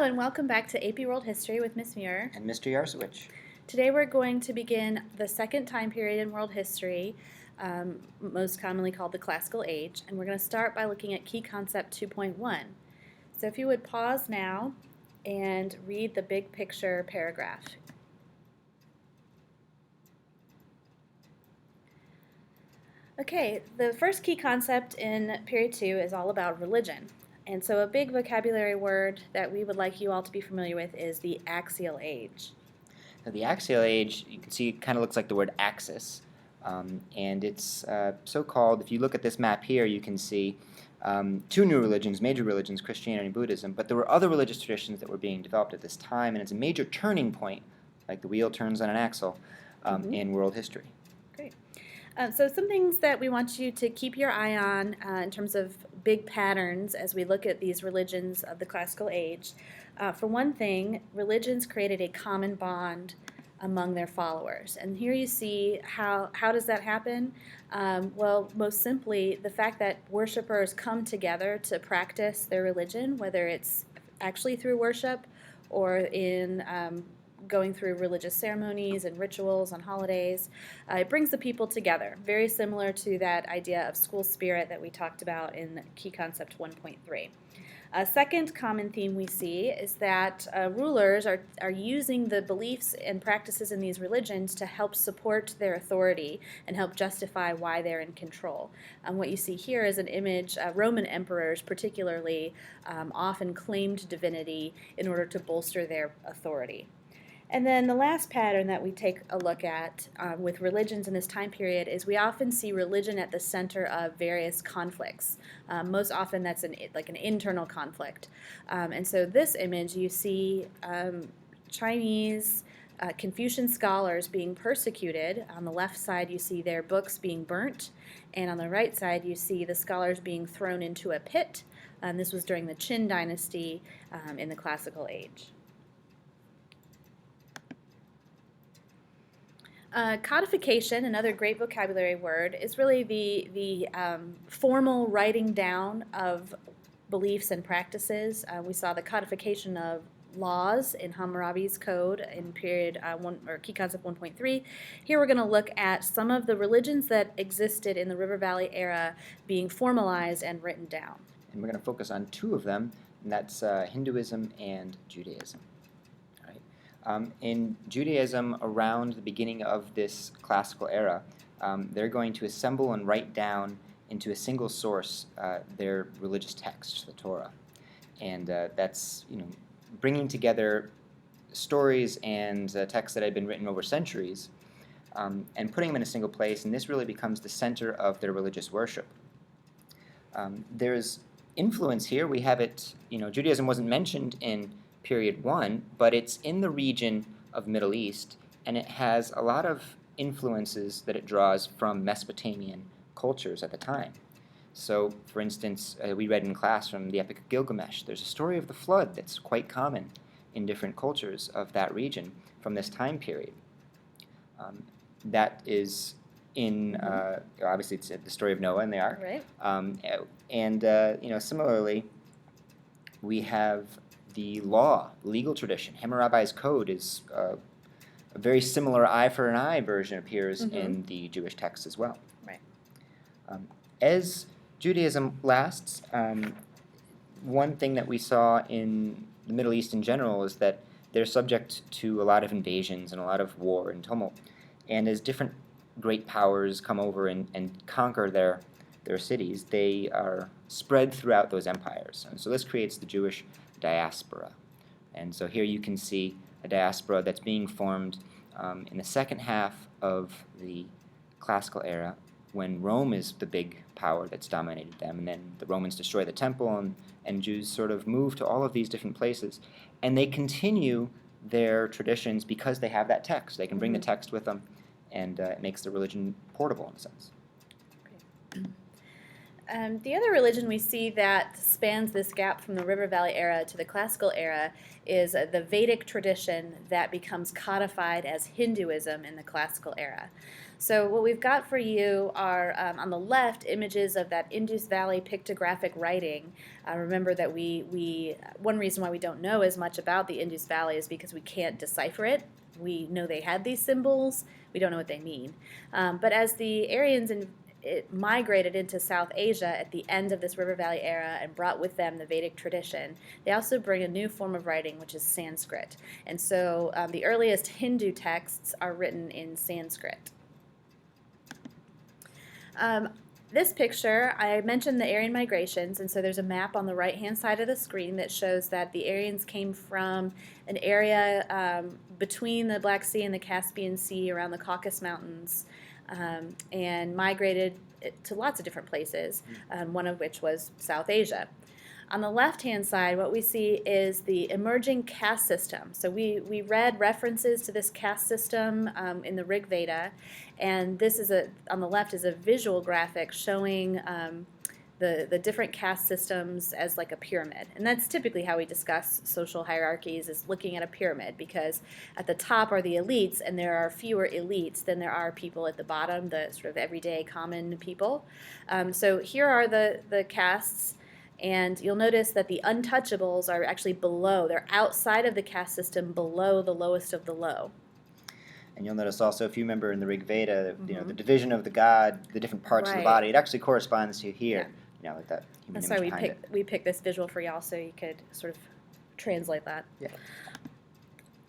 Hello and welcome back to AP World History with Miss Muir. And Mr. Yarsowicz. Today we're going to begin the second time period in world history, most commonly called the Classical Age, and we're going to start by looking at Key Concept 2.1. So if you would pause now and read the big picture paragraph. Okay, the first key concept in period 2 is all about religion. And so a big vocabulary word that we would like you all to be familiar with is the Axial Age. Now, the Axial Age, you can see it kind of looks like the word axis. And it's so-called, if you look at this map here, you can see two new religions, major religions, Christianity and Buddhism, but there were other religious traditions that were being developed at this time, and it's a major turning point, like the wheel turns on an axle, in world history. Great. So some things that we want you to keep your eye on in terms of big patterns as we look at these religions of the Classical Age. For one thing, religions created a common bond among their followers. And here you see how does that happen? Well, most simply, the fact that worshipers come together to practice their religion, whether it's actually through worship or in going through religious ceremonies and rituals on holidays. It brings the people together, very similar to that idea of school spirit that we talked about in Key Concept 1.3. A second common theme we see is that rulers are using the beliefs and practices in these religions to help support their authority and help justify why they're in control. What you see here is an image, Roman emperors particularly often claimed divinity in order to bolster their authority. And then the last pattern that we take a look at with religions in this time period is we often see religion at the center of various conflicts. Most often that's like an internal conflict. And so this image you see Chinese Confucian scholars being persecuted. On the left side you see their books being burnt, and on the right side you see the scholars being thrown into a pit. This was during the Qin dynasty in the Classical Age. Codification, another great vocabulary word, is really the formal writing down of beliefs and practices. We saw the codification of laws in Hammurabi's code in period Key Concept 1.3. Here we're going to look at some of the religions that existed in the River Valley era being formalized and written down. And we're going to focus on two of them, and that's Hinduism and Judaism. In Judaism, around the beginning of this classical era, they're going to assemble and write down into a single source their religious text, the Torah. And that's bringing together stories and texts that had been written over centuries and putting them in a single place, and this really becomes the center of their religious worship. There's influence here. We have it, Judaism wasn't mentioned in period 1, but it's in the region of Middle East, and it has a lot of influences that it draws from Mesopotamian cultures at the time. So, for instance, we read in class from the Epic of Gilgamesh, there's a story of the flood that's quite common in different cultures of that region from this time period. That is in, obviously it's the story of Noah and the Ark. Right. Similarly, we have the legal tradition. Hammurabi's code is a very similar eye for an eye version appears in the Jewish text as well. Right. As Judaism lasts, one thing that we saw in the Middle East in general is that they're subject to a lot of invasions and a lot of war and tumult. And as different great powers come over and conquer their cities, they are spread throughout those empires. And so this creates the Jewish diaspora. And so here you can see a diaspora that's being formed in the second half of the classical era when Rome is the big power that's dominated them, and then the Romans destroy the temple and Jews sort of move to all of these different places, and they continue their traditions because they have that text. They can bring the text with them, and it makes the religion portable in a sense. The other religion we see that spans this gap from the River Valley era to the Classical era is the Vedic tradition that becomes codified as Hinduism in the Classical era. So what we've got for you are, on the left, images of that Indus Valley pictographic writing. Remember that one reason why we don't know as much about the Indus Valley is because we can't decipher it. We know they had these symbols. We don't know what they mean. But as the Aryans it migrated into South Asia at the end of this River Valley era and brought with them the Vedic tradition, they also bring a new form of writing, which is Sanskrit. And so the earliest Hindu texts are written in Sanskrit. This picture, I mentioned the Aryan migrations, and so there's a map on the right-hand side of the screen that shows that the Aryans came from an area between the Black Sea and the Caspian Sea around the Caucasus Mountains, and migrated to lots of different places, one of which was South Asia. On the left-hand side, what we see is the emerging caste system. So we read references to this caste system in the Rig Veda, and this is on the left is a visual graphic showing the different caste systems as like a pyramid. And that's typically how we discuss social hierarchies, is looking at a pyramid, because at the top are the elites, and there are fewer elites than there are people at the bottom, the sort of everyday common people. So here are the castes. And you'll notice that the untouchables are actually below. They're outside of the caste system, below the lowest of the low. And you'll notice also, if you remember in the Rig Veda, the division of the god, the different parts of the body, it actually corresponds to here. Yeah. Like that human That's image why behind we picked this visual for y'all, so you could sort of translate that. Yeah.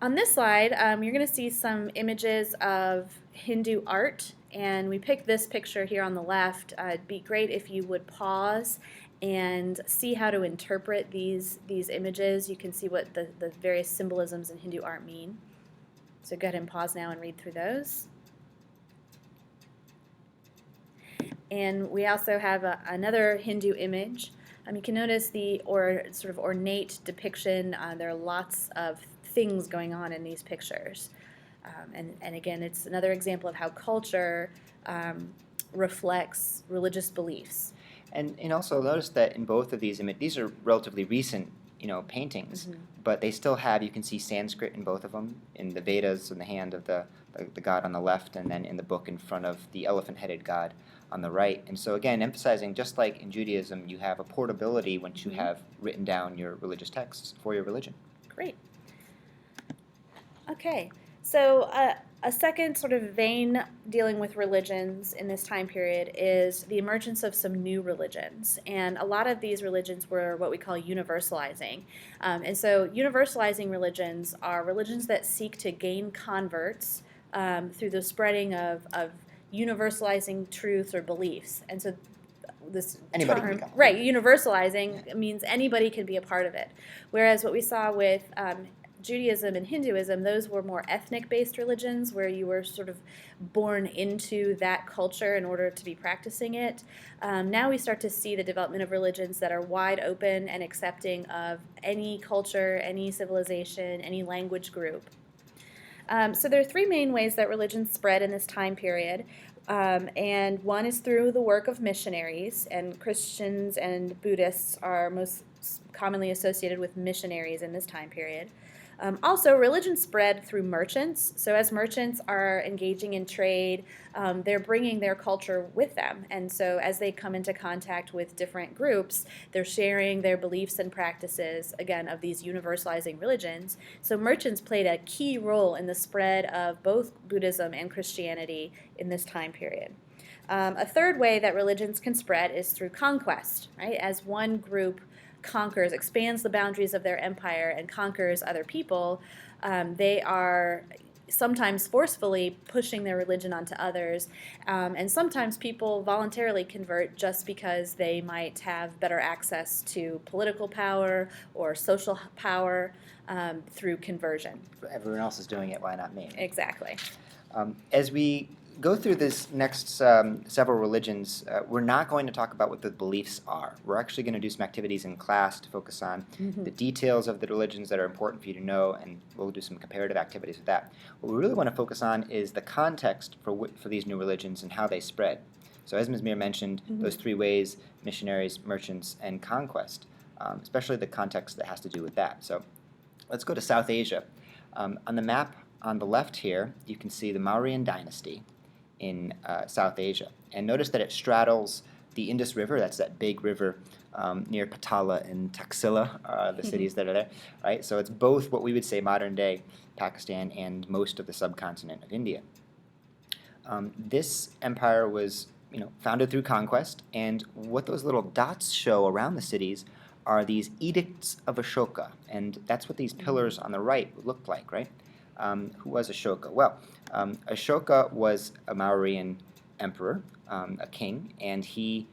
On this slide, you're going to see some images of Hindu art, and we picked this picture here on the left. It'd be great if you would pause and see how to interpret these images. You can see what the various symbolisms in Hindu art mean. So go ahead and pause now and read through those. And we also have another Hindu image. You can notice the sort of ornate depiction. There are lots of things going on in these pictures. And again, it's another example of how culture reflects religious beliefs. And also notice that in both of these images, these are relatively recent, paintings, but they still have, you can see Sanskrit in both of them, in the Vedas in the hand of the god on the left, and then in the book in front of the elephant-headed god on the right. And so again, emphasizing, just like in Judaism, you have a portability once you have written down your religious texts for your religion. Great. Okay, so a second sort of vein dealing with religions in this time period is the emergence of some new religions. And a lot of these religions were what we call universalizing. And so universalizing religions are religions that seek to gain converts through the spreading of universalizing truths or beliefs. And so this anybody term, can become. right, universalizing means anybody can be a part of it. Whereas what we saw with Judaism and Hinduism, those were more ethnic-based religions where you were sort of born into that culture in order to be practicing it. Now we start to see the development of religions that are wide open and accepting of any culture, any civilization, any language group. So there are three main ways that religions spread in this time period. And one is through the work of missionaries, and Christians and Buddhists are most commonly associated with missionaries in this time period. Also, religion spread through merchants. So as merchants are engaging in trade, they're bringing their culture with them. And so as they come into contact with different groups, they're sharing their beliefs and practices, again, of these universalizing religions. So merchants played a key role in the spread of both Buddhism and Christianity in this time period. A third way that religions can spread is through conquest, right? As one group conquers, expands the boundaries of their empire and conquers other people, they are sometimes forcefully pushing their religion onto others, and sometimes people voluntarily convert just because they might have better access to political power or social power through conversion. Everyone else is doing it, why not me? Exactly. As we go through this next several religions, we're not going to talk about what the beliefs are. We're actually going to do some activities in class to focus on the details of the religions that are important for you to know, and we'll do some comparative activities with that. What we really want to focus on is the context for these new religions and how they spread. So as Ms. Mir mentioned, those three ways: missionaries, merchants, and conquest, especially the context that has to do with that. So let's go to South Asia. On the map on the left here, you can see the Mauryan dynasty. in South Asia. And notice that it straddles the Indus River. That's that big river near Patala and Taxila, the cities that are there, right? So it's both what we would say modern-day Pakistan and most of the subcontinent of India. This empire was, founded through conquest, and what those little dots show around the cities are these edicts of Ashoka, and that's what these pillars on the right looked like, right? Who was Ashoka? Well, Ashoka was a Mauryan emperor, a king, and he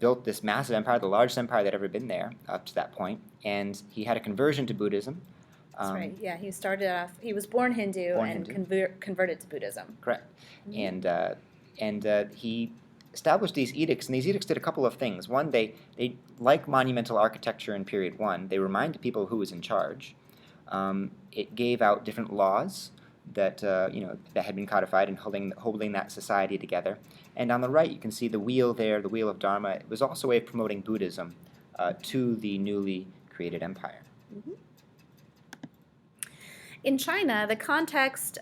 built this massive empire, the largest empire that had ever been there up to that point, and he had a conversion to Buddhism. That's right. Yeah, he started off. He was born Hindu converted to Buddhism. Correct, and he established these edicts, and these edicts did a couple of things. One, they like monumental architecture in period one, they reminded people who was in charge. It gave out different laws that that had been codified and holding that society together. And on the right, you can see the wheel there, the wheel of Dharma. It was also a way of promoting Buddhism to the newly created empire. Mm-hmm. In China, the context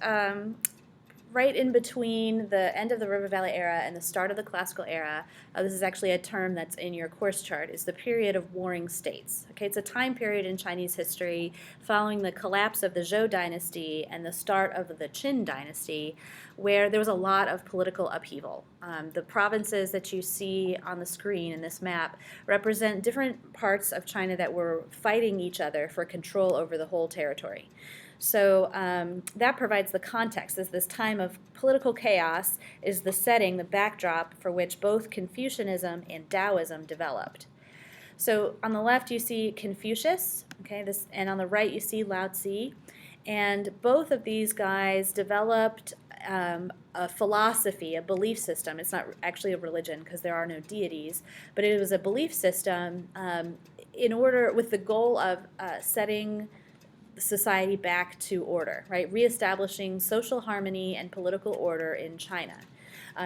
right in between the end of the River Valley era and the start of the Classical era, this is actually a term that's in your course chart, is the period of warring states. Okay, it's a time period in Chinese history following the collapse of the Zhou dynasty and the start of the Qin dynasty, where there was a lot of political upheaval. The provinces that you see on the screen in this map represent different parts of China that were fighting each other for control over the whole territory. So that provides the context, as this time of political chaos is the setting, the backdrop for which both Confucianism and Taoism developed. So on the left you see Confucius, okay, and on the right you see Lao Tzu, and both of these guys developed a philosophy, a belief system. It's not actually a religion because there are no deities, but it was a belief system with the goal of setting society back to order, right? Reestablishing social harmony and political order in China.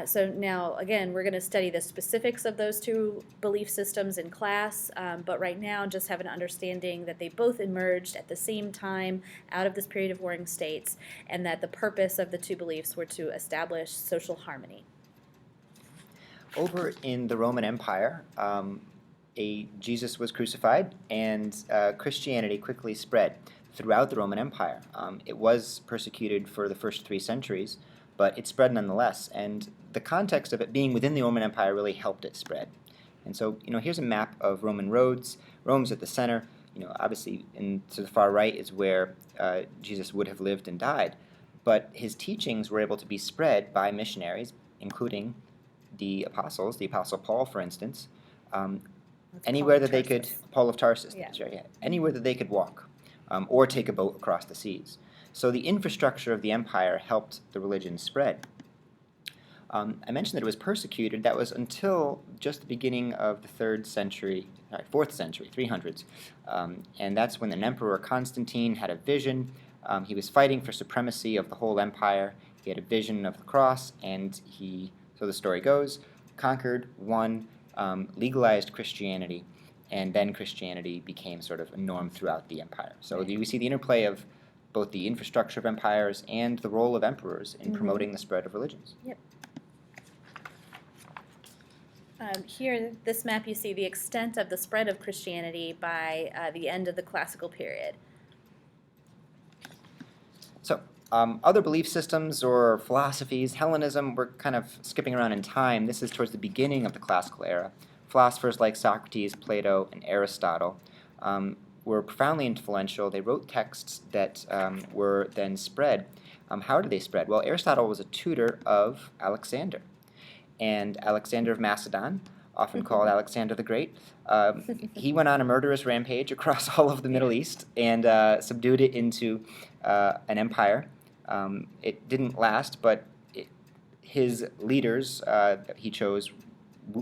So now, again, we're going to study the specifics of those two belief systems in class, but right now just have an understanding that they both emerged at the same time out of this period of warring states, and that the purpose of the two beliefs were to establish social harmony. Over in the Roman Empire, Jesus was crucified, and Christianity quickly spread throughout the Roman Empire. It was persecuted for the first 3 centuries, but it spread nonetheless, and the context of it being within the Roman Empire really helped it spread. And so, here's a map of Roman roads. Rome's at the center. Obviously, to the far right is where Jesus would have lived and died, but his teachings were able to be spread by missionaries, including the apostles, the Apostle Paul, for instance, anywhere that they could, Paul of Tarsus, yeah. That's right, yeah, anywhere that they could walk. Or take a boat across the seas. So the infrastructure of the empire helped the religion spread. I mentioned that it was persecuted. That was until just the beginning of the 4th century, 300s. And that's when an emperor, Constantine, had a vision. He was fighting for supremacy of the whole empire. He had a vision of the cross, and so the story goes, conquered, won, legalized Christianity, and then Christianity became sort of a norm throughout the empire. So we see the interplay of both the infrastructure of empires and the role of emperors in promoting the spread of religions. Yep. Here, this map, you see the extent of the spread of Christianity by the end of the classical period. So, other belief systems or philosophies, Hellenism, we're kind of skipping around in time. This is towards the beginning of the classical era. Philosophers like Socrates, Plato, and Aristotle were profoundly influential. They wrote texts that were then spread. How did they spread? Well, Aristotle was a tutor of Alexander. And Alexander of Macedon, often called Alexander the Great, he went on a murderous rampage across all of the Middle East and subdued it into an empire. It didn't last, but his leaders that he chose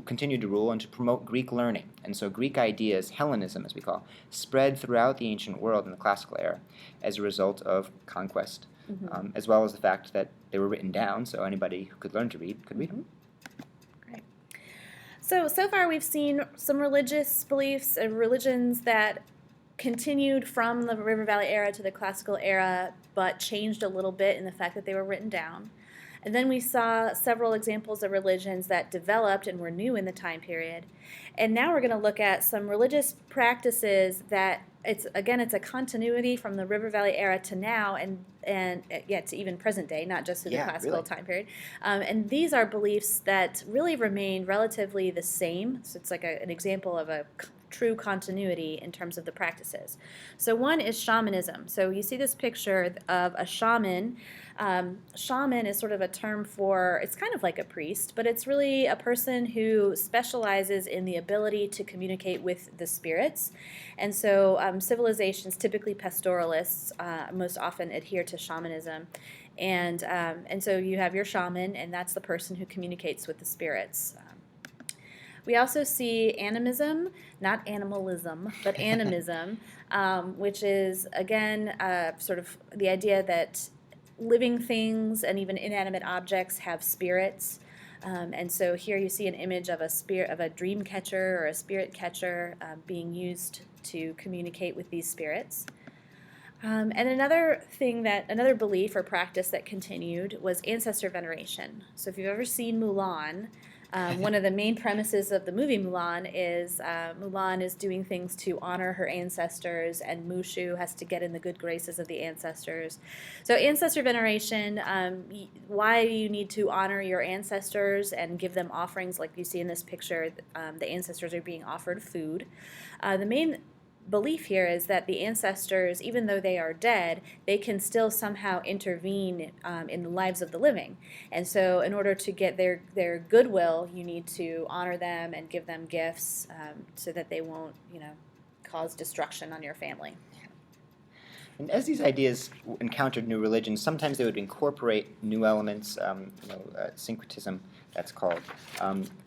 continued to rule and to promote Greek learning. And so Greek ideas, Hellenism as we call, spread throughout the ancient world in the classical era as a result of conquest, as well as the fact that they were written down, so anybody who could learn to read could read them. Great. So far we've seen some religious beliefs and religions that continued from the River Valley era to the classical era, but changed a little bit in the fact that they were written down. And then we saw several examples of religions that developed and were new in the time period. And now we're going to look at some religious practices that it's a continuity from the River Valley era to now, and to even present day, not just through the classical time period. And these are beliefs that really remain relatively the same. So it's like an example of a true continuity in terms of the practices. So one is shamanism. So you see this picture of a shaman. Shaman is sort of a term for, it's kind of like a priest, but it's really a person who specializes in the ability to communicate with the spirits. And so civilizations, typically pastoralists, most often adhere to shamanism. And so you have your shaman, and that's the person who communicates with the spirits. We also see animism, not animalism, but animism, which is, again, sort of the idea that living things and even inanimate objects have spirits. And so here you see an image of a dream catcher or a spirit catcher being used to communicate with these spirits. And another belief or practice that continued was ancestor veneration. So if you've ever seen Mulan, one of the main premises of the movie Mulan is doing things to honor her ancestors, and Mushu has to get in the good graces of the ancestors. So ancestor veneration, why you need to honor your ancestors and give them offerings, like you see in this picture, the ancestors are being offered food. The main belief here is that the ancestors, even though they are dead, they can still somehow intervene in the lives of the living. And so in order to get their goodwill, you need to honor them and give them gifts so that they won't, cause destruction on your family. And as these ideas encountered new religions, sometimes they would incorporate new elements, syncretism, that's called.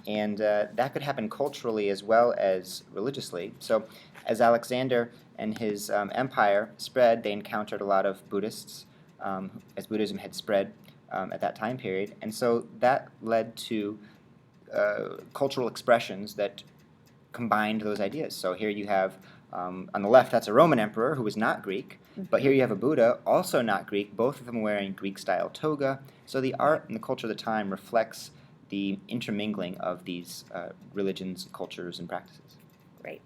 And that could happen culturally as well as religiously. So as Alexander and his empire spread, they encountered a lot of Buddhists, as Buddhism had spread at that time period. And so that led to cultural expressions that combined those ideas. So here you have, on the left, that's a Roman emperor who was not Greek, but here you have a Buddha, also not Greek, both of them wearing Greek-style toga. So the art and the culture of the time reflects the intermingling of these religions, cultures, and practices. Great.